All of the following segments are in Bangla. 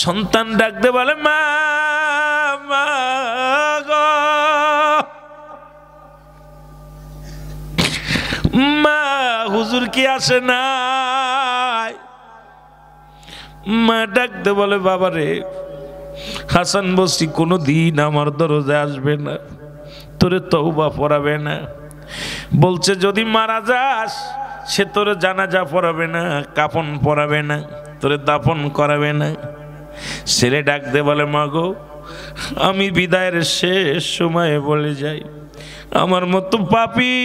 সন্তান ডাকতে বলে মা মা গো মা, হুজুর কি আসে নাই? মা ডাকতে বলে বাবা রে, হাসান বসরি কোনো দিন আমার দরজায় আসবে না, তোরে তওবা পড়াবে না। বলছে যদি মারা যাস সে তোরে জানাজা পড়াবে না, কাফন পরাবে না, তোরে দাফন করাবে না। ছেলে ডাকতে বলে মা গো, আমি বিদায়ের শেষ সময়ে বলে যাই, আমার মতো পাপী,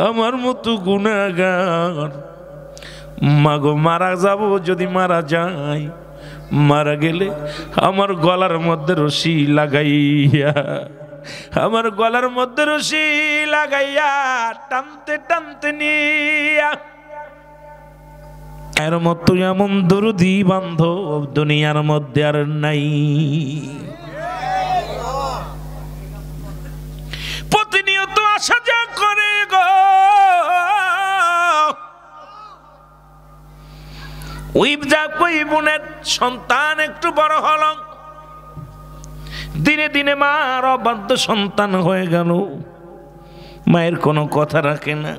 আমার মতো গুনাহগার মা গো, মারা যাব, যদি মারা যাই, মারা গেলে আমার গলার মধ্যে রশি লাগাইয়া, আমার গলার মধ্যে রশি লাগাইয়া টানতে টানতে নিয়া, এর মতো এমন দরদি বান্ধব দুনিয়ার মধ্যে আর নাই। প্রতিনিয়ত আসা যা করে গো, ওই বোনের সন্তান একটু বড় হল, দিনে দিনে মার অবাধ্য সন্তান হয়ে গেল, মায়ের কোনো কথা রাখে না।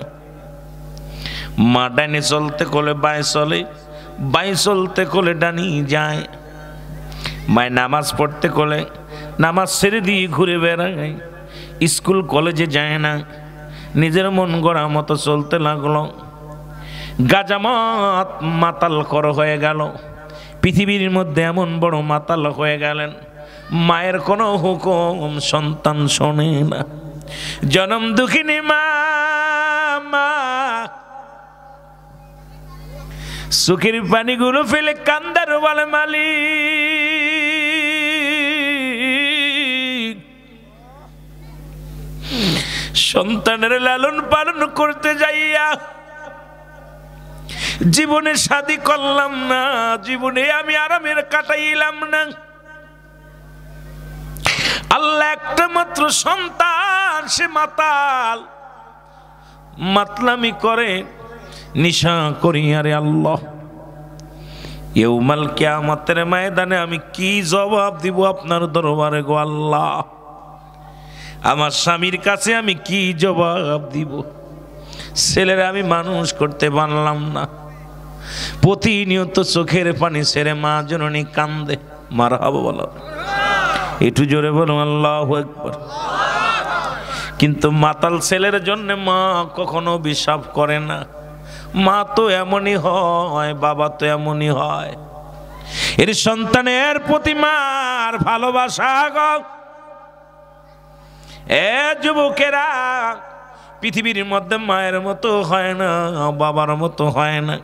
মা ডাইনে চলতে কোলে বাঁয়ে চলে, বাঁয়ে চলতে কোলে ডানি যায়। মায় নামাজ পড়তে কোলে নামাজ ছেড়ে দিয়ে ঘুরে বেড়ায়, স্কুল কলেজে যায় না, নিজের মন গড়া মতো চলতে লাগলো। গাজামত মাতাল কর হয়ে গেল, পৃথিবীর মধ্যে এমন বড় মাতাল হয়ে গেলেন, মায়ের কোনো হুকুম সন্তান শোনে না। জনম দুঃখিনী মা, মা চোখের পানিগুলো ফেলে কান্দার বলে মালিক, সন্তানের লালন পালন করতে যাইয়া জীবনে শাদী করলাম না, জীবনে আমি আরামের কাটাইলাম না। আল্লাহ একটা মাত্র সন্তান, সে মাতাল, মাতলামি করে, নিশা করি। আরে আল্লাহ, ইয়াউমাল কিয়ামতের ময়দানে আমি কি জবাব দিব আপনার দরবারে গো আল্লাহ? আমার স্বামীর কাছে আমি কি জবাব দিব? ছেলেরা আমি মানুষ করতে পারলাম না, প্রতিনিয়ত চোখের পানি ছেড়ে মা জননী কান্দে। মারহাবা বলো, একটু জোরে বলো আল্লাহু আকবার। কিন্তু মাতাল ছেলের জন্য মা কখনো অভিশাপ করে না। মা তো এমনই হয়, বাবা তো এমনই হয়। এর সন্তানের প্রতি মার ভালোবাসা গো, এ যুবকেরা, পৃথিবীর মধ্যে মায়ের মতো হয় না, বাবার মতো হয় না।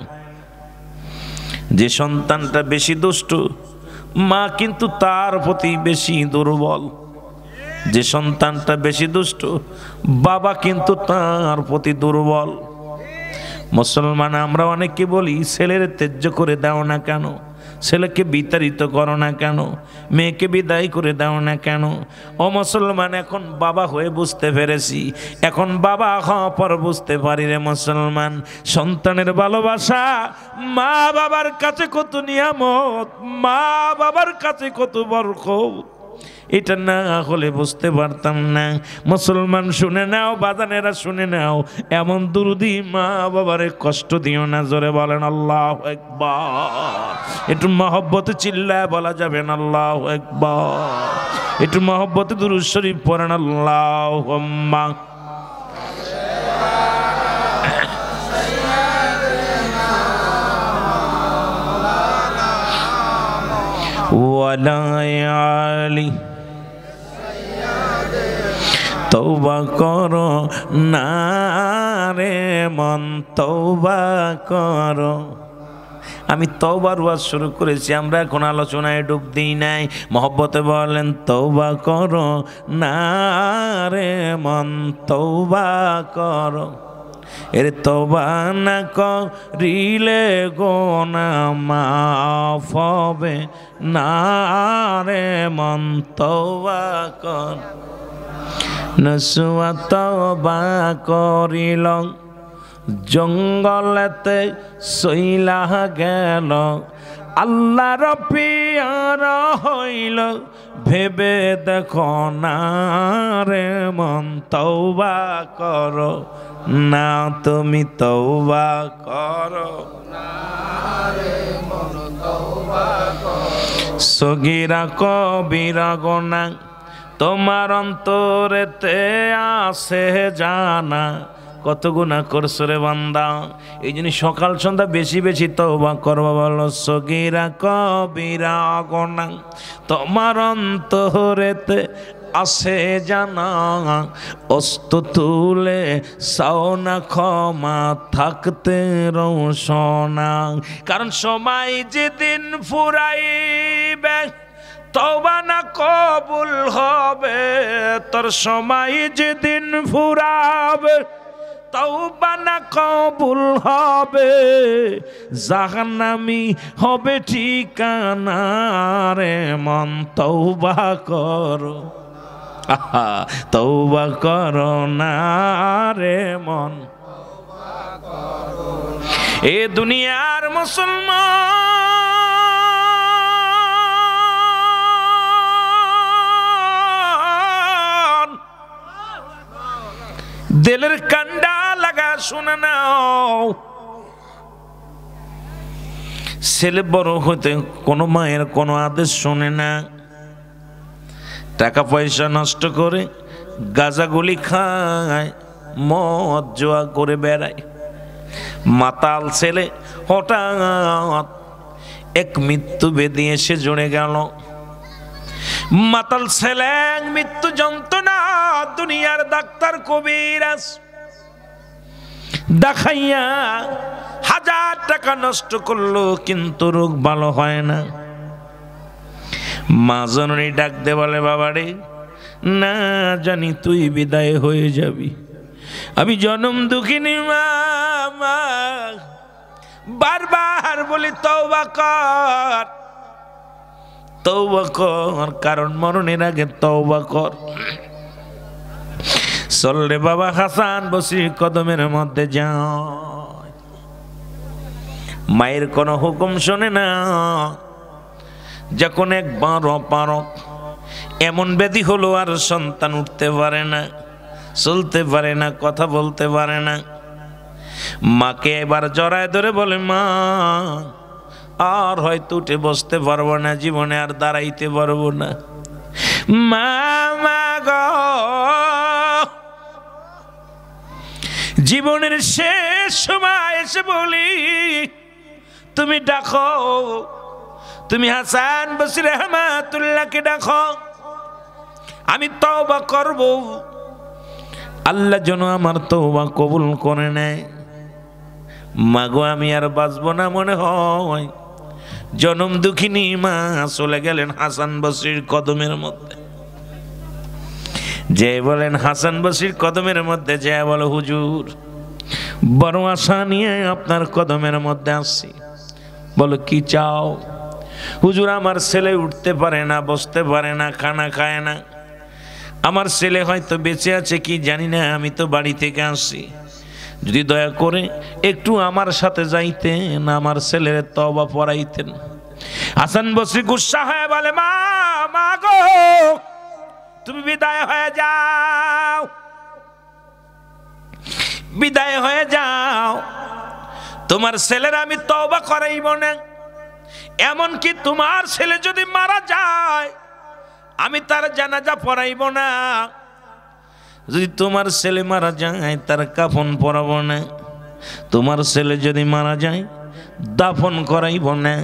যে সন্তানটা বেশি দুষ্ট, মা কিন্তু তার প্রতি বেশি দুর্বল। যে সন্তানটা বেশি দুষ্ট, বাবা কিন্তু তার প্রতি দুর্বল। মুসলমান আমরা অনেকে বলি, ছেলের ত্যায্য করে দাও না কেন, ছেলেকে বিতাড়িত করো না কেন, মেয়েকে বিদায় করে দাও না কেন। ও মুসলমান, এখন বাবা হয়ে বুঝতে পেরেছি, এখন বাবা হওয়ার পর বুঝতে পারি রে মুসলমান, সন্তানের ভালোবাসা মা বাবার কাছে কত নিয়ামত, মা বাবার কাছে কত বরকত, এটা না হলে বুঝতে পারতাম না। মুসলমান শুনে নাও, বাজানেরা শুনে নাও, এমন দুরুদি মা বাবারে কষ্ট দিও না। জোরে বলেন আল্লাহু আকবার। একটু মহব্বতে চিল্লায় বলা যাবে না আল্লাহু আকবার। একটু মহব্বতে দুরূদ শরীফ পড়েন আল্লাহুম্মা ওয়ালা আলি। তওবা করো না রে মন, তওবা করো। আমি তওবার ওয়াজ শুরু করেছি, আমরা এখন আলোচনায় ডুব দিই নাই। মহব্বতে বলেন তওবা করো না রে মন, তওবা করো। এর তওবা না করিলে গুনাহ মাফ হবে না রে মন, তওবা কর। নসুয়া তওবা করিল জঙ্গলেতে সইলা গেল, আল্লাহর পিয়ারা হইল, ভেবে দেখো না রে মন, তওবা করো না তুমি, তওবা করো না রে মন, তওবা করো। সগীরা কবিরা গুনাহ তোমার অন্তরেতে আছে জানা, কত গুনাহ করছো রে বান্দা। এই জন্য সকাল সন্ধ্যা বেশি বেশি তওবা করবা বলো। সগীরা কবিরা গুনাহ তোমার অন্তরেতে আছে জানা, অস্ত তুলে সাওনা ক্ষমা থাকতে রোশনা। কারণ সময় যেদিন ফুরাইবে তওবা না কবুল হবে, তোর সময় যেদিন ফুরাবে তওবা না কবুল হবে, জাহান্নামী হবে ঠিকানা রে মন, তওবা করো তওবা করো না রে মন। এ দুনিয়ার মুসলমান দিলের কান্ডা লাগা শুনে নাও, ছেলে বড় হইতে কোনো মায়ের কোনো আদেশ শোনে না, টাকা পয়সা নষ্ট করে গাঁজাগুলি খায়, মদ জোয়া করে বেড়ায়। মাতাল ছেলে হঠাৎ এক মৃত্যু বেদি এসে জুড়ে গেল। মাতাল ছেলে মৃত্যু যন্ত্রণা দুনিয়ার ডাক্তার কবিরাজ দেখাইয়া 1000 টাকা নষ্ট করলো, কিন্তু রোগ ভালো হয় না। মা জননী ডাক দে বলে, বাবারে না জানি তুই বিদায় হয়ে যাবি, আমি জনম দুঃখিনী মা, বারবার বলি তওবা কর তওবা কর, কারণ মরণের আগে তওবা কর। চললে বাবা হাসান বসরির কদমের মধ্যে যায়, মায়ের কোনো হুকুম শোনে না। যখন একবার অপারক এমন ব্যাধি হলো, আর সন্তান উঠতে পারে না, চলতে পারে না, কথা বলতে পারে না। মাকে এবার জড়ায় ধরে বলে, মা আর হয়তো উঠে বসতে পারবো না, জীবনে আর দাঁড়াইতে পারবো না। মা মা গো, জীবনের শেষ সময় এসে বলি তুমি ডাকো, তুমি হাসান বসরি রহমাতুল্লাহকে ডাকো, আমি তওবা করব, আল্লাহ যেন আমার তওবা কবুল করে নেয়। মাগো আমি আর বাঁচবো না মনে হয়। জনম দুঃখিনী মা চলে গেলেন হাসান বসরির কদমের মধ্যে। যে বলেন হাসান বসরির কদমের মধ্যে, যে বলো হুজুর বড় আশা নিয়ে আপনার কদমের মধ্যে আসছি, বলো কি চাও? হুজুর আমার ছেলে উঠতে পারে না, বসতে পারে না, খানা খায় না, আমার ছেলে হয়তো বেঁচে আছে কি জানি না, আমি তো বাড়ি থেকে আসছি, যদি দয়া করে একটু আমার সাথে যাইতেন, আমার ছেলের তওবা পড়াইতেন। হাসান বসরি গুসা হয়ে বলে, মা মা গো তুমি বিদায় হয়ে যাও, বিদায় হয়ে যাও, তোমার ছেলের আমি তওবা করাইব না। এমনকি তোমার ছেলে যদি মারা যায় আমি তার জানাজা পড়াইব না, যদি তোমার ছেলে মারা যায় তার কাফন পরাবো না, তোমার ছেলে যদি মারা যায় দাফন করাইব না।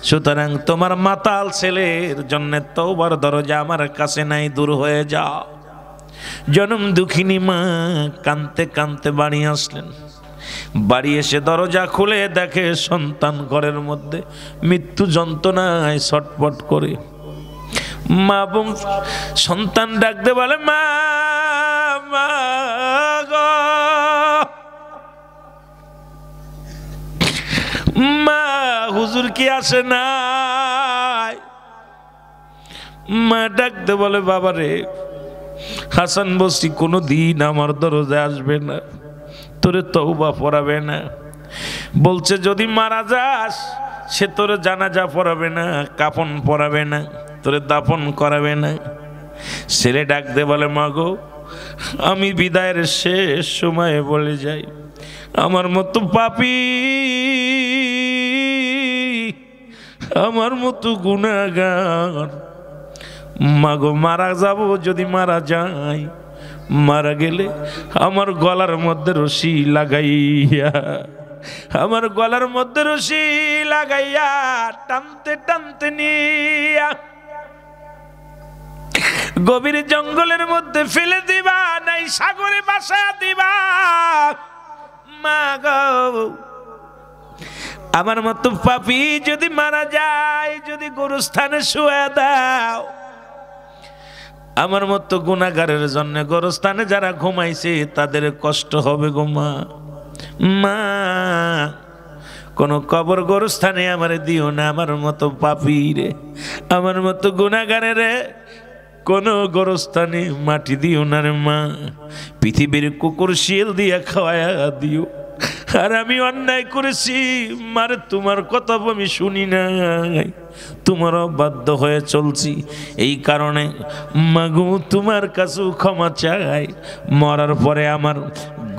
সুতরাং তোমার মাতাল ছেলের জন্য তওবার দরজা আমার কাছে নাই, দূর হয়ে যাও। জনম দুঃখিনী মা কাঁদতে কাঁদতে বাড়ি আসলেন। বাড়ি এসে দরজা খুলে দেখে সন্তান ঘরের মধ্যে মৃত্যু যন্ত্রণায় ছটপট করে। মা সন্তান ডাকতে বলে, মা মা গো, মা হুজুর কি আসে নাই? মা ডাকতে বলে, বাবা রে হাসান বসরি কোনো দিন আমার দরজায় আসবে না, তোরে তওবা পড়াবে না। বলছে যদি মারা যাস সে তোর জানাজা পড়াবে না, কাফন পরাবে না, তোরে দাফন করাবে না। ছেলে ডাক দে বলে, মাগো আমি বিদায়ের শেষ সময়ে বলে যাই, আমার মতো পাপী, আমার মতো গুনাহগার, মাগো মারা যাব, যদি মারা যাই, মারা গেলে আমার গলার মধ্যে রশি লাগাইয়া, আমার গলার মধ্যে রশি লাগাইয়া টানতে টানতে নিয়া গভীর জঙ্গলের মধ্যে ফেলে দিবা, নাই সাগরে বাসা দিবা। মা গো আমার মতো পাপী যদি মারা যায়, যদি গোরস্থানে শুয়ে দাও, আমার মতো গুনাহগারের জন্য গোরস্থানে যারা ঘুমাইছে তাদের কষ্ট হবে গো মা। মা কোন কবর গোরস্থানে আমার দিও না, আমার মতো পাপী রে, আমার মতো গুনাহগারের কোন গোরস্থানে মাটি দিও না রে মা। পৃথিবীর কুকুর শিয়াল দিয়া খাওয়ায়া দিও। আর আমি অন্যায় করেছি মারে, তোমার কথা আমি শুনি নাই, তোমারও বাধ্য হয়ে চলছি। এই কারণে মাগো তোমার কাছেও ক্ষমা চাই, মরার পরে আমার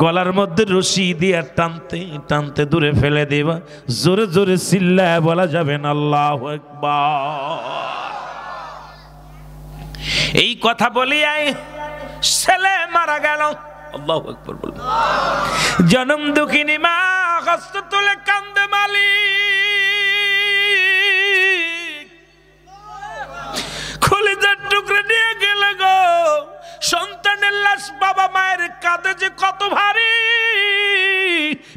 গলার মধ্যে রশি দিয়া টানতে টানতে দূরে ফেলে দেবা। জোরে জোরে চিল্লায় বলা যাবে না আল্লাহু আকবার। এই কথা বলিয়াই ছেলে মারা গেল। আল্লাহু আকবার বলুন। জনম দুঃখিনী মা হস্ত তুলে কান্দে মালিক, কলিজার টুকরে নিয়ে গেল গো। সন্তানের লাশ বাবা মায়ের কাঁধে যে কত ভারী,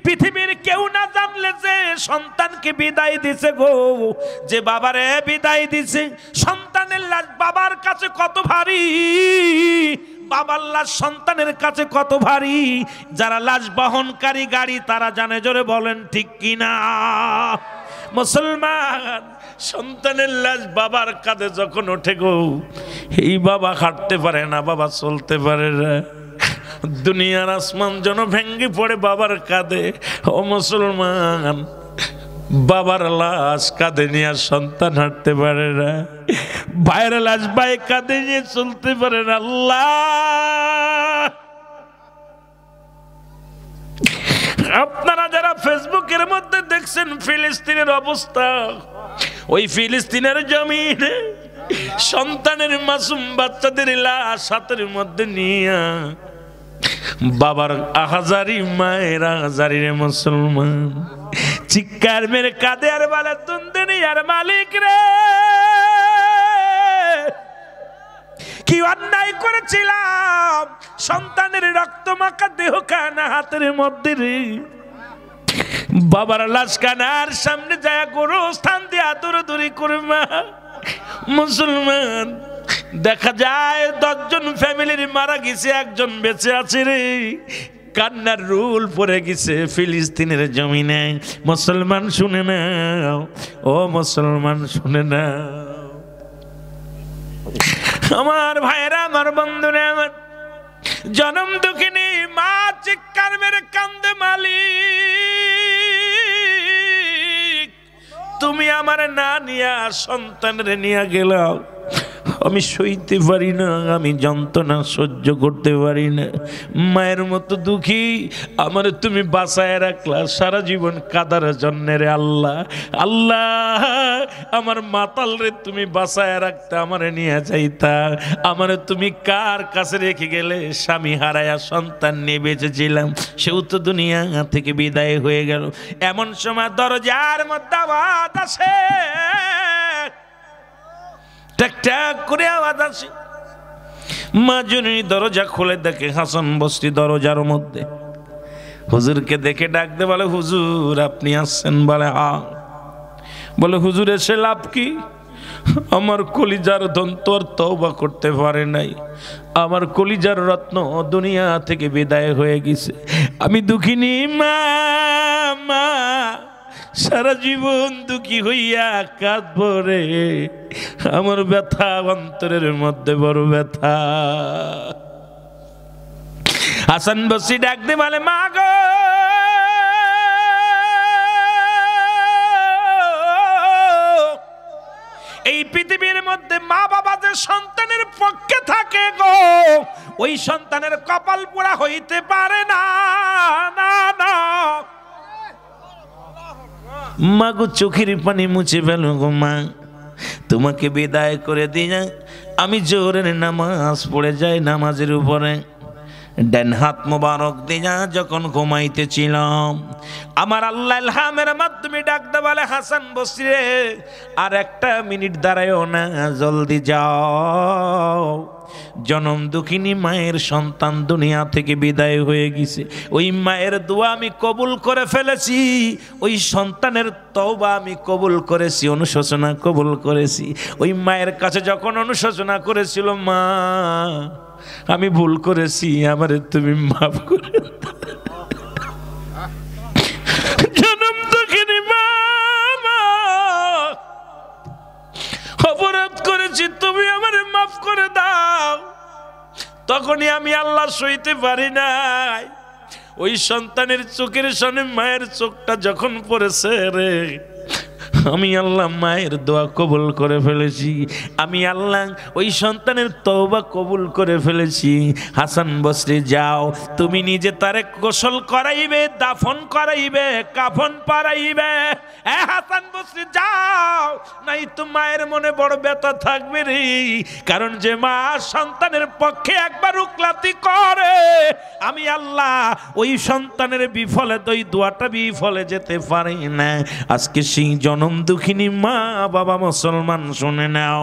পৃথিবীর কেউ না জানলে যে সন্তানকে বিদায় দিছে গো, যে বাবারে বিদায় দিছে, সন্তানের লাশ বাবার কাছে কত ভারী, বাবার লাশ সন্তানের কাছে কত ভারী। যারা লাশ বহনকারী গাড়ি তারা জানে, জোরে বলেন ঠিক কিনা। মুসলমান, সন্তানের লাশ বাবার কাঁধে যখন ওঠে গো, এই বাবা হাঁটতে পারে না, বাবা চলতে পারে না, দুনিয়ার আসমান যেন ভেঙ্গে পড়ে বাবার কাঁধে। ও মুসলমান, বাবার লাশ কাঁধে নিয়ে সন্তান হাঁটতে পারে না, ভাইয়ের লাশ ভাই কাঁধে নিয়ে চলতে পারে না। আল্লাহ, আপনারা যারা ফেসবুকের মধ্যে দেখছেন ফিলিস্তিনের অবস্থা, ওই ফিলিস্তিনের জমিনে সন্তানের মাসুম বাচ্চাদের লাশ হাতের মধ্যে নিয়ে বাবার আহাজারি মায়ের আহাজারি রে মুসলমান, চিৎকার মেরে কাঁদে আর বলে দুনিয়ার মালিক রে, কি অন্যায় করেছিলাম, সন্তানের রক্ত মাখা দেহ কানা হাতের মধ্যে রে, বাবার লাশ কানার সামনে যায় গোরস্থান দিয়া দৌড়াদৌড়ি করে মা। মুসলমান, দেখা যায় 10 জন ফ্যামিলির মারা গেছে, একজন বেঁচে আছে রে, কান্নার রুল পড়ে গেছে ফিলিস্তিনের জমিনে। মুসলমান শুনে নাও, ও মুসলমান শুনে নাও, আমার ভাইরা, আমার বন্ধুরা, আমার জনম দুঃখিনী মা চিৎকার মেরে কান্দে মালিক, তুমি আমার না নিয়া সন্তানের নিয়ে গেলাম, আমি সইতে পারি না, আমি যন্ত্রণা সহ্য করতে পারি না। মায়ের মতো দুঃখী আমার তুমি বাঁচায় রাখলা সারা জীবন কাদার জন্য রে আল্লাহ। আল্লাহ, আমার মাতাল রে তুমি বাঁচায় রাখতে আমারে নিয়ে যাইতা, আমারে তুমি কার কাছে রেখে গেলে? স্বামী হারায়া সন্তান নিয়ে বেঁচেছিলাম, সেও তো দুনিয়া থেকে বিদায় হয়ে গেল। এমন সময় দরজার মধ্যে আওয়াজ আসে, টাক করে আওয়াজ আসে। মা জননী দরজা খুলে দেখে হাসান বস্তি দরজার মধ্যে। হুজুরকে দেখে ডাকতে বলে, হুজুর আপনি আসছেন? বলে হ্যাঁ। বলে হুজুর এসে লাভ কি? আমার কলিজার ধন তো আর তওবা করতে পারে নাই, আমার কলিজার রত্ন দুনিয়া থেকে বিদায় হয়ে গেছে, আমি দুঃখিনী মা। মা সারা জীবন দুঃখী হইয়া কাঁদব রে, আমার ব্যথা অন্তরের মধ্যে বড় ব্যথা। হাসান বসরি ডাক দিয়ে বলে, মা গো, এই পৃথিবীর মধ্যে মা বাবা যে সন্তানের পক্ষে থাকে গো, ওই সন্তানের কপাল পোড়া হইতে পারে না, না না। মা গো, চোখের পানি মুছে ফেলো গো মা, তোমাকে বিদায় করে দিয়ে আমি জোরের নামাজ পড়ে যাই। নামাজের উপরে ডান হাত মোবারক দিয়া যখন ঘুমাইতেছিলাম, আমার আল্লাহ ইলহামের মাধ্যমে ডাকতে বলে, হাসান বসরি রে, আর একটা মিনিট দাঁড়ায়ও না, জলদি যাও। জনম দুঃখিনী মায়ের সন্তান দুনিয়া থেকে বিদায় হয়ে গেছে, ওই মায়ের দোয়া আমি কবুল করে ফেলেছি, ওই সন্তানের তওবা আমি কবুল করেছি, অনুশোচনা কবুল করেছি। ওই মায়ের কাছে যখন অনুশোচনা করেছিল, মা আমি ভুল করেছি, আমারে তুমি মাফ করে জনম দুঃখিনী মা, অপরাধ করেছি, তুমি আমারে মাফ করে দাও। তখনই আমি আল্লাহ সইতে পারি নাই, ওই সন্তানের চোখের সামনে মায়ের চোখটা যখন পড়েছে রে, আমি আল্লাহ মায়ের দোয়া কবুল করে ফেলেছি, আমি আল্লাহ ওই সন্তানের তওবা কবুল করে ফেলেছি। হাসান বসরি যাও, তুমি নিজে তারে গোসল করাইবে, দাফন করাইবে, কাফন পরাইবে। হাসান বসরি যাও, নাই তো মায়ের মনে বড় ব্যথা থাকবে রে, কারণ যে মা সন্তানের পক্ষে একবার উকলাতি করে, আমি আল্লাহ ওই সন্তানের বিফলে ওই দোয়াটা বিফলে যেতে পারি না। আজকে সেই জনম দুঃখিনী মা বাবা মুসলমান শুনে নাও,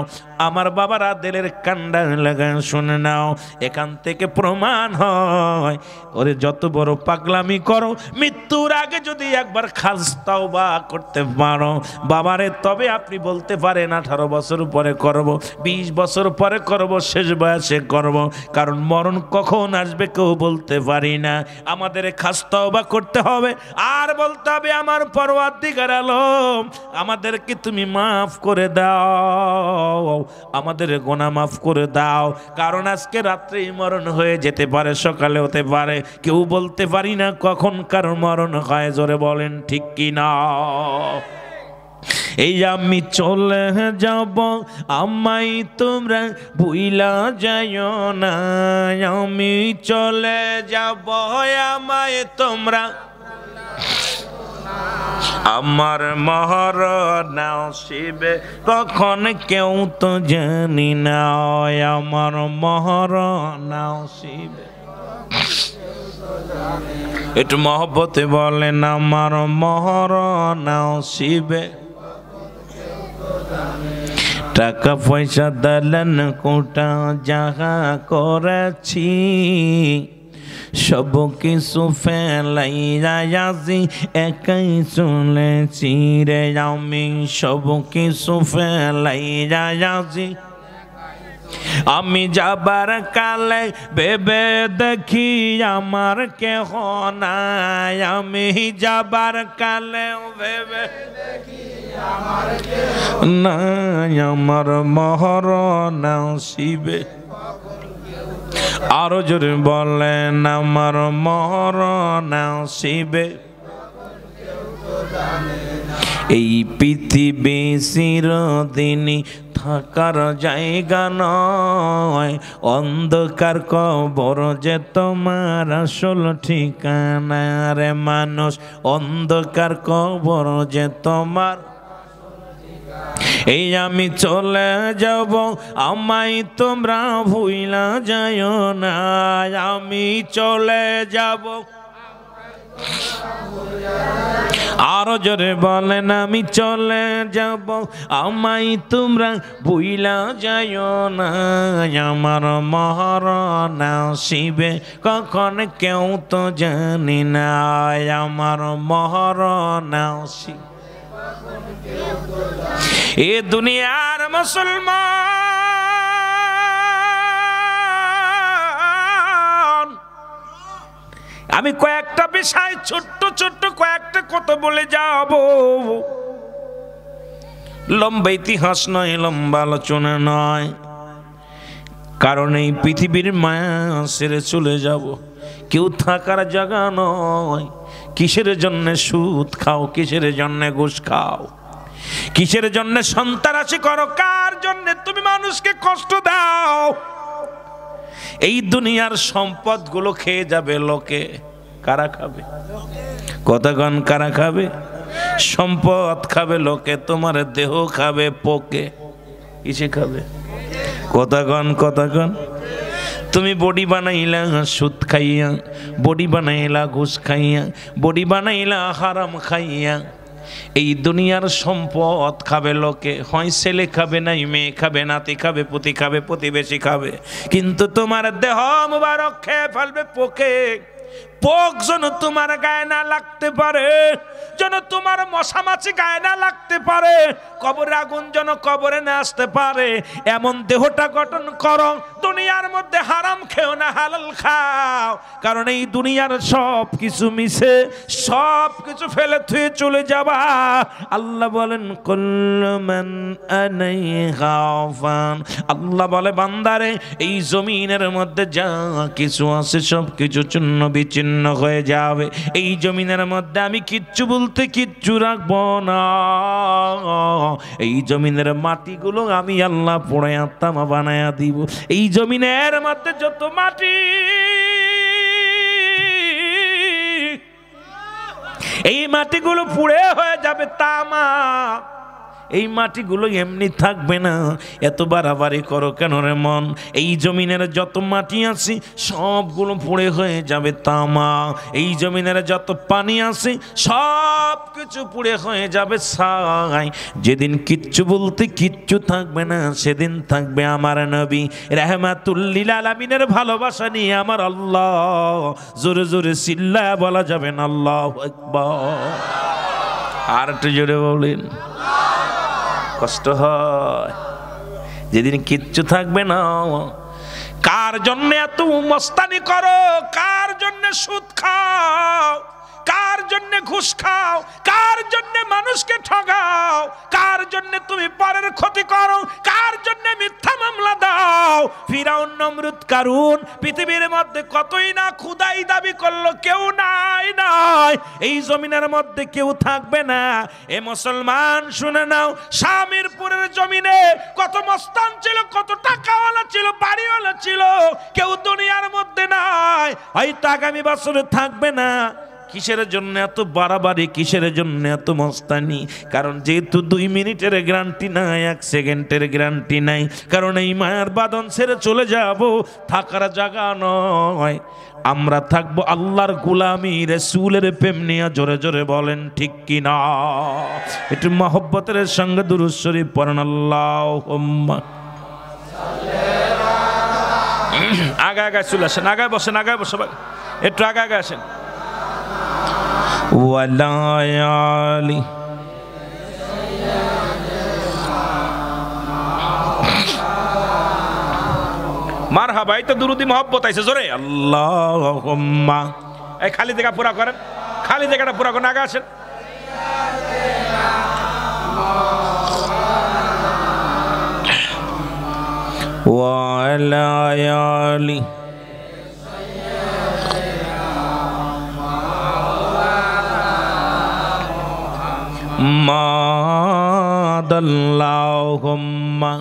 আমার বাবারা দিলের কান্ডা লাগায় শুনে নাও, এখান থেকে প্রমাণ হয় ওরে যত বড় পাগলামি করো, মৃত্যুর আগে যদি একবার খাস তাওবা করতে পারো বাবারে, তবে আপনি বলতে পারেন 18 বছর পরে করব, 20 বছর পরে করব, শেষ বয়সে করব, কারণ মরণ কখন আসবে কেউ বলতে পারি না। আমাদের খাস তাওবা করতে হবে, আর বলতে হবে, আমার পরওয়ারদিগার আলম আমাদেরকে তুমি মাফ করে দাও, আমাদের গুনাহ মাফ করে দাও, কারণ আজকে রাত্রেই মরণ হয়ে যেতে পারে, সকালে হতে পারে, কেউ বলতে পারি না কখন কার মরণ হয়। জোরে বলেন ঠিক কি না? এই আমি চলে যাব, আমায় তোমরা ভুইলা যাইও না, আমি চলে যাব, আমায় তোমরা, আমার মরণ নসিবে কখন কেউ তো জানি না, আমার মরণ নসিবে। একটু মহব্বতে বলেন, আমার মরণ নসিবে। টাকা পয়সা দিলেন কোটা যাহা করেছি, সব কিছু ফেলাইয়া আসি, একাই চলেছি রে আমি, সব কিছু ফেলাইয়া আসি। আমি যাবার কালে ভেবে দেখি আমার কেহ নাই, আমি যাবার কালে ভেবে দেখি আমার কেহ নাই, আমার মরণ নসিবে। আরো জোরে বলেন, আমার মরণ নসিবে। এই পৃথিবী চিরদিনই থাকার জায়গা নয়, অন্ধকার কবর যে তোমার আসল ঠিকানা রে মানুষ, অন্ধকার কবর যে তোমার। এই আমি চলে যাব, আমায় তোমরা ভুইলা যাইও না, আমি চলে যাব। আরো জোরে বলেন, আমি চলে যাব, আমায় তোমরা ভুইলা যাইও না, আমার মরণ নসিবে কখন কেউ তো জানি না, আমার মরণ নসিবে। এ দুনিয়ার মুসলমান, আমি কয়েকটা বিষয় ছোট্ট ছোট্ট কয়েকটা কথা বলে যাব, লম্বা ইতিহাস নয়, লম্বা আলোচনা নয়, কারণ এই পৃথিবীর মায়া ছেড়ে চলে যাব। কেউ থাকার জায়গা নয়। কিসের জন্য সুদ খাও, কিসের জন্য ঘুষ খাও, কিসের জন্য সন্ত্রাসী করো, কার জন্য তুমি মানুষকে কষ্ট দাও? এই দুনিয়ার সম্পদগুলো খেয়ে যাবে লোকে, কারা খাবে? কতক্ষণ কারা খাবে? সম্পদ খাবে লোকে, তোমার দেহ খাবে পোকে। কিসে খাবে? কতক্ষণ তুমি বডি বানাইলা সুদ খাইয়া, বডি বানাইলা ঘুষ খাইয়া, বডি বানাইলা হারাম খাইয়া। এই দুনিয়ার সম্পদ খাবে লোকে, হয় ছেলে খাবে, নাই মেয়ে খাবে, নাতি খাবে, পুতি খাবে, প্রতিবেশী খাবে, কিন্তু তোমার দেহ মুবারক খেয়ে ফেলবে পোকে। পোক যেন তোমার গায়ে না লাগতে পারে, যেন তোমার মশা মাছি গায়ে না লাগতে পারে, কবরে আগুন যেন কবরে না আসতে পারে, এমন দেহটা গঠন করো। দুনিয়ার মধ্যে হারাম খেও না, হালাল খাও, কারণ এই দুনিয়ার সব কিছু মিশে, সব কিছু ফেলে থুয়ে চলে যাবা। আল্লাহ বলেন কুল্লু মান আলাইহা ফান, আল্লাহ বলে বান্দারে এই জমিনের মধ্যে যা কিছু আছে সব কিছু চূর্ণ বিচ্ছিন্ন হয়ে যাবে। এই জমিনের মধ্যে আমি কিচ্ছু বলতে কিচ্ছু রাখবো না। এই জমিনের মাটিগুলো আমি আল্লাহ পোড়ায়া তামা বানায়া দিব। এই জমিনের মধ্যে যত মাটি, এই মাটিগুলো পুড়ে হয়ে যাবে তামা। এই মাটিগুলো এমনি থাকবে না। এত বাড়াবাড়ি করো কেন রে মন? এই জমিনের যত মাটি আছে সবগুলো পুড়ে হয়ে যাবে তামা। এই জমিনের যত পানি আছে সব কিছু পুড়ে হয়ে যাবে ছাই। যেদিন কিচ্ছু বলতে কিচ্ছু থাকবে না, সেদিন থাকবে আমার নবী রাহমাতুল লিল আলামিনের ভালোবাসা নিয়ে আমার আল্লাহ। জোরে জোরে চিল্লায়া বলা যাবে না আল্লাহু আকবার। আর একটু জোরে বলেন। কষ্ট হয় যেদিন কিচ্ছু থাকবে না। কার জন্য এত মস্তানি করো? কার জন্য সুদ খাও? কার জন্য ঘুষ খাও? কার জন্য মানুষকে ঠগাও? কার জন্য তুমি পরের ক্ষতি করো? কার জন্য মিথ্যা মামলা দাও? ফিরাউন, নমরুদ, কারুন পৃথিবীর মধ্যে কতই না খুদাই দাবি করলো, কেউ নাই। এই জমিনের মধ্যে কেউ থাকবে না। এ মুসলমান শুনে নাও, শামিরপুরের জমিনে কত মস্তান ছিল, কত টাকাওয়ালা ছিল, বাড়িওয়ালা ছিল, কেউ দুনিয়ার মধ্যে নাই, হয়তো আগামী বছরে থাকবে না। কিসের জন্য এত বাড়াবাড়ি, কিসের জন্য এত মস্তানি? কারণ যেহেতু 2 মিনিটের গ্যারান্টি নাই, 1 সেকেন্ডের গ্যারান্টি নাই। কারণ এই মায়ার বাঁধন ছেড়ে চলে যাব, থাকার জায়গা নয়। আমরা থাকবো আল্লাহর গোলামি, রাসূলের প্রেম নিয়ে। জোরে জোরে বলেন ঠিক কি না? একটু মহব্বতের সঙ্গে দুরূদ শরীফ পড়েন। আল্লাহুম্মা আগে আগে চলে আসেন, আগায় বসেন, আগায় বসে, একটু আগে আগে আসেন। ওয়ালায়ালি মারহাবা, এই তো দুরুদি মহব্বত আইছে জোরে। আল্লাহুম্মা, এই খালি জায়গা পুরা করেন, খালি জায়গাটা পুরা করেন, আগে আসেন। ওয়ালায়ালি মাদাল্লাহুম্মা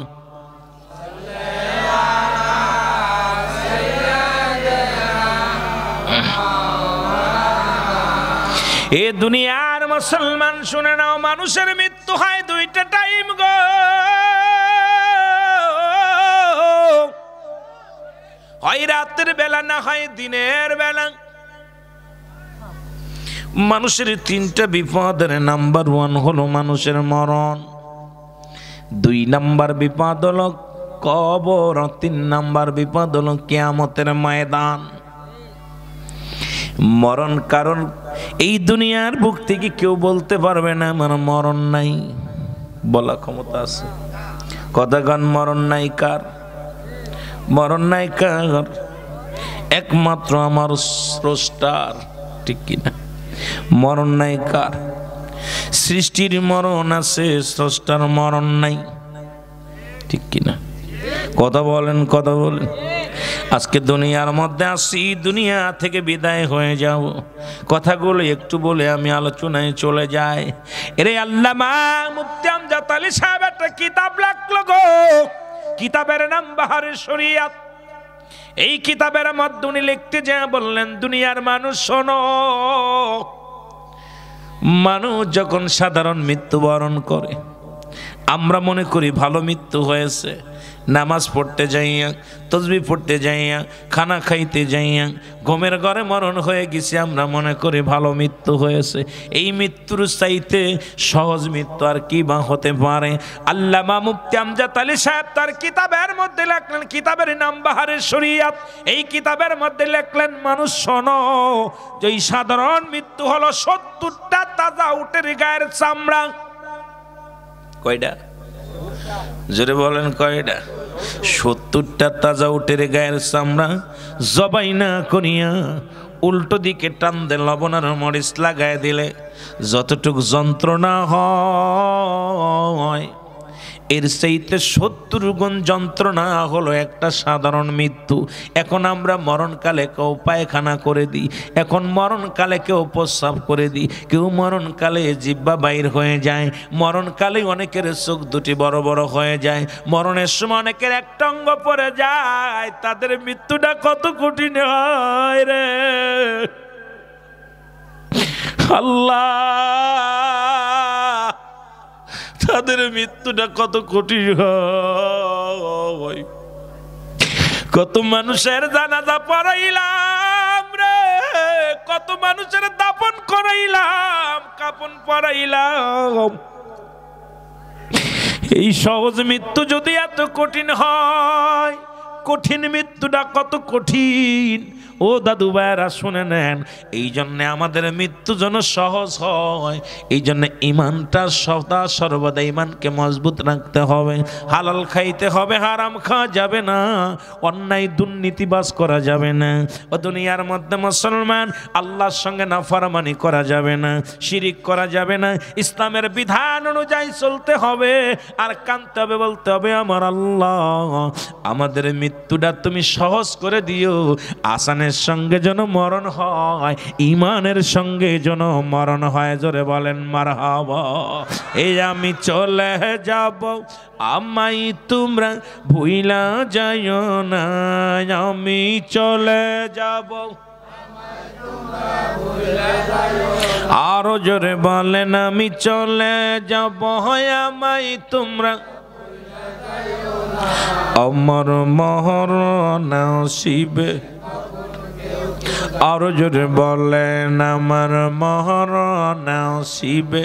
এ দুনিয়ার মুসলমান শুনে নাও, মানুষের মৃত্যু হয় 2টা টাইম গো। হয় রাতের বেলা, না হয় দিনের বেলা। মানুষের 3টা বিপদের নাম্বার 1 হলো মানুষের মরণ, 2 নাম্বার বিপদ হলো কবর, 3 নাম্বার বিপদ হলো কিয়ামতের ময়দান। মরণ কারণ এই দুনিয়ার বুক থেকে কেউ বলতে পারবে না আমার মরণ নাই, বলা ক্ষমতা আছে? কতক্ষণ মরণ নাই কার? মরণ নাই কার? একমাত্র আমার স্রষ্টার, ঠিক কিনা? মরণ নাই কার? সৃষ্টির মরণ আছে, স্রষ্টার মরণ নাই, ঠিক কিনা? কথা বলেন, কথা বলেন। আজকে দুনিয়ার মধ্যে আসি, দুনিয়া থেকে বিদায় হয়ে যাব। কথাগুলো একটু বলে আমি আলোচনায় চলে যাই। এরে আল্লামা মুফতি আমজাদ আলী সাহেব একটা কিতাব লিখলো গো, কিতাবের নাম বাহারে শরিয়াত। এই কিতাবের মধ্যে উনি লিখতে যা বললেন, দুনিয়ার মানুষ শোনো, মানুষ যখন সাধারণ মৃত্যুবরণ করে আমরা মনে করি ভালো মৃত্যু হয়েছে। নামাজ পড়তে যাইয়া, তসবিহ পড়তে যাইয়া, খানা খাইতে যাইয়া ঘুমের ঘরে মরণ হয়ে গেছে, আমরা মনে করি ভালো মৃত্যু হয়েছে। এই মৃত্যুর চাইতে সহজ মৃত্যু আর কি বা হতে পারে? আল্লামা মুফতি আমজাদ আলী সাহেব তার কিতাবের মধ্যে লেখলেন, কিতাবের নাম বাহারে শরিয়াত। এই কিতাবের মধ্যে লেখলেন, মানুষ শোনো, যে এই সাধারণ মৃত্যু হলো 70টা তাজা উটের গায়ের চামড়া। কয়টা? জোরে বলেন কয়টা? 70টা তাজা উটের গায়ের চামড়া জবাই না করিয়া উল্টো দিকে টান দে, লবণ আর মরিচ লাগায় দিলে যতটুকু যন্ত্রণা হয় এর চাইতে 70 গুণ যন্ত্রণা হলো একটা সাধারণ মৃত্যু। এখন আমরা মরণকালে কেউ পায়খানা করে দিই, এখন মরণকালে কেউ প্রস্রাব করে দিই, কেউ মরণকালে জিহ্বা বাইর হয়ে যায়, মরণকালে অনেকের চোখ দুটি বড় বড় হয়ে যায়, মরণের সময় অনেকের একটা অঙ্গ পড়ে যায়। তাদের মৃত্যুটা কত কঠিন হয় রে আল্লাহ, তাদের মৃত্যুটা কত কঠিন হয়। কত মানুষের জানাজা পড়াইলাম রে, কত মানুষের দাফন করাইলাম, কাফন পরাইলাম। এই সহজ মৃত্যু যদি এত কঠিন হয়, কঠিন মৃত্যুটা কত কঠিন। ও দাদু ভাইরা শুনে নেন, এই জন্যে আমাদের মৃত্যু যেন সহজ হয়, এই জন্য ইমানটা সদা সর্বদা ইমানকে মজবুত রাখতে হবে। হালাল খাইতে হবে, হারাম খাওয়া যাবে না, অন্যায় দুর্নীতিবাজ করা যাবে না। ও দুনিয়ার মধ্যে মুসলমান আল্লাহর সঙ্গে নাফরমানি করা যাবে না, শিরিক করা যাবে না, ইসলামের বিধান অনুযায়ী চলতে হবে। আর কাঁদতে হবে, বলতে হবে, আমার আল্লাহ আমাদের মৃত্যুটা তুমি সহজ করে দিও, আসানের সঙ্গে যেন মরণ হয়, ইমানের সঙ্গে যেন মরণ হয়। জোরে বলেন মারহাবা। এই আমি চলে যাব, আমায় তোমরা ভুইলা যাইও না, আমি চলে যাব। আরো জোরে বলেন, আমি চলে যাব, আমায় তোমরা আমার মরণ নসিবে। আরো জোরে বলেন, আমার মরণ নসিবে।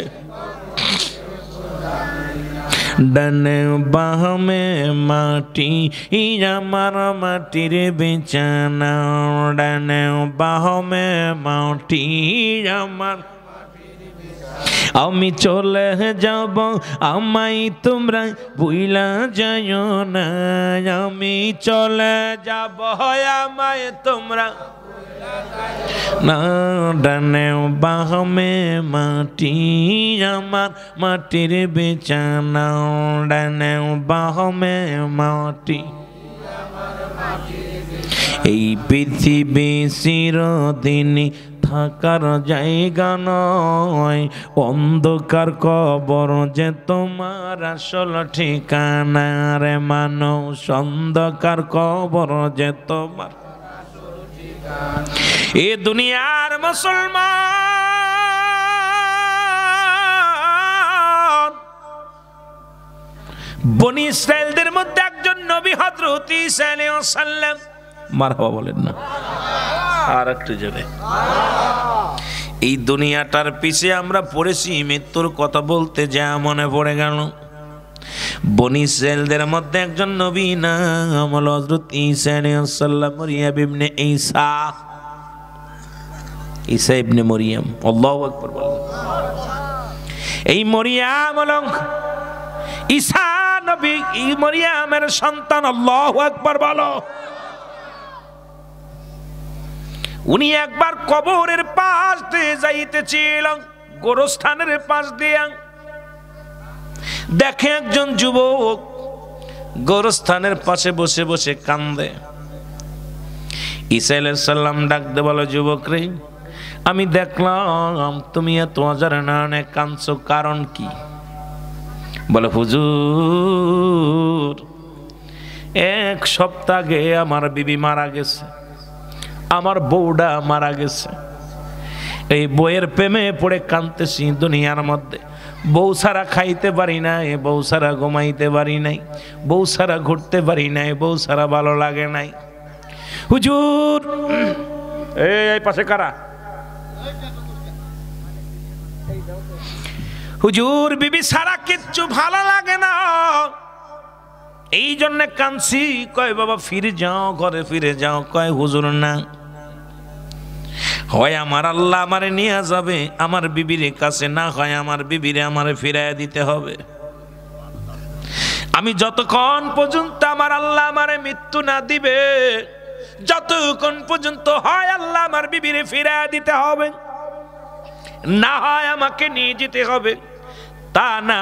ডানে বামে মাটি আমার মাটির বিছানা, ডানে বামে মাটি আমার। আমি চলে যাব, আমায় তোমরা ভুইলা যাইও না, আমি চলে যাব, আমায় তোমরা না। ডানে বামে মাটি আমার মাটির বিছানা, ডানে বামে মাটি। এই পৃথিবী চিরদিনই থাকার জায়গা নয়, অন্ধকার কবর যে তোমার আসল ঠিকানা রে মানুষ, অন্ধকার কবর যে তোমার। এ দুনিয়ার মুসলমান বনি ইসরাইলদের মধ্যে একজন নবী হযরত ঈসা আলাইহিস সালাম। মারহাবা বলেন না আর একটু জোরে। এই দুনিয়াটার পিছে আমরা পড়েছি, মৃত্যুর কথা বলতে যা মনে পড়ে গেল। বনি ইসরাইলদের মধ্যে একজন নবী নাম হলো হযরত ঈসা আলাইহিস সালাম, মরিয়ম ইবনে ঈসা, ঈসা ইবনে মরিয়ম। আল্লাহু আকবার বলেন। এই মরিয়ম হলো ঈসা নবী, এই মরিয়মের সন্তান। আল্লাহু আকবার বলো। উনি একবার কবরের পাশ দিয়ে যাইতেছিলেন, গোরস্থানের পাশ দিয়ে। দেখে একজন যুবক গোরস্থানের পাশে বসে বসে কান্দে। ঈসা আলাইহিস সালাম ডাক দে বলে, যুবক রে, আমি দেখলাম তুমি এত অজার নানে কাঁদছো, কারণ কি? বলে, হুজুর, 1 সপ্তাহ আগে আমার বিবি মারা গেছে, আমার বউটা মারা গেছে। এই বউয়ের প্রেমে পড়ে কাঁদতেছি দুনিয়ার মধ্যে। বউ ছাড়া খাইতে পারি নাই, বউ ছাড়া ঘুমাইতে পারি নাই, বউ ছাড়া ঘুরতে পারি নাই, বউ ছাড়া ভালো লাগে নাই। হুজুর, এই পাশে কারা? হুজুর, বিবি ছাড়া কিচ্ছু ভালো লাগে না, এই জন্য কাঁদছি। কয় বাবা ফিরে যাও, ঘরে ফিরে যাও। কয় হুজুর না, হয় আমার আল্লাহ আমারে নিয়ে যাবে আমার বিবির কাছে, না হয় আমার বিবিরে আমারে ফিরাইয়া দিতে হবে। আমি যতক্ষণ পর্যন্ত আমার আল্লাহ আমারে মৃত্যু না দিবে, যতক্ষণ পর্যন্ত হয় আল্লাহ আমার বিবিরে ফিরাইয়া দিতে হবে, না হয় আমাকে নিয়ে যেতে হবে। তা না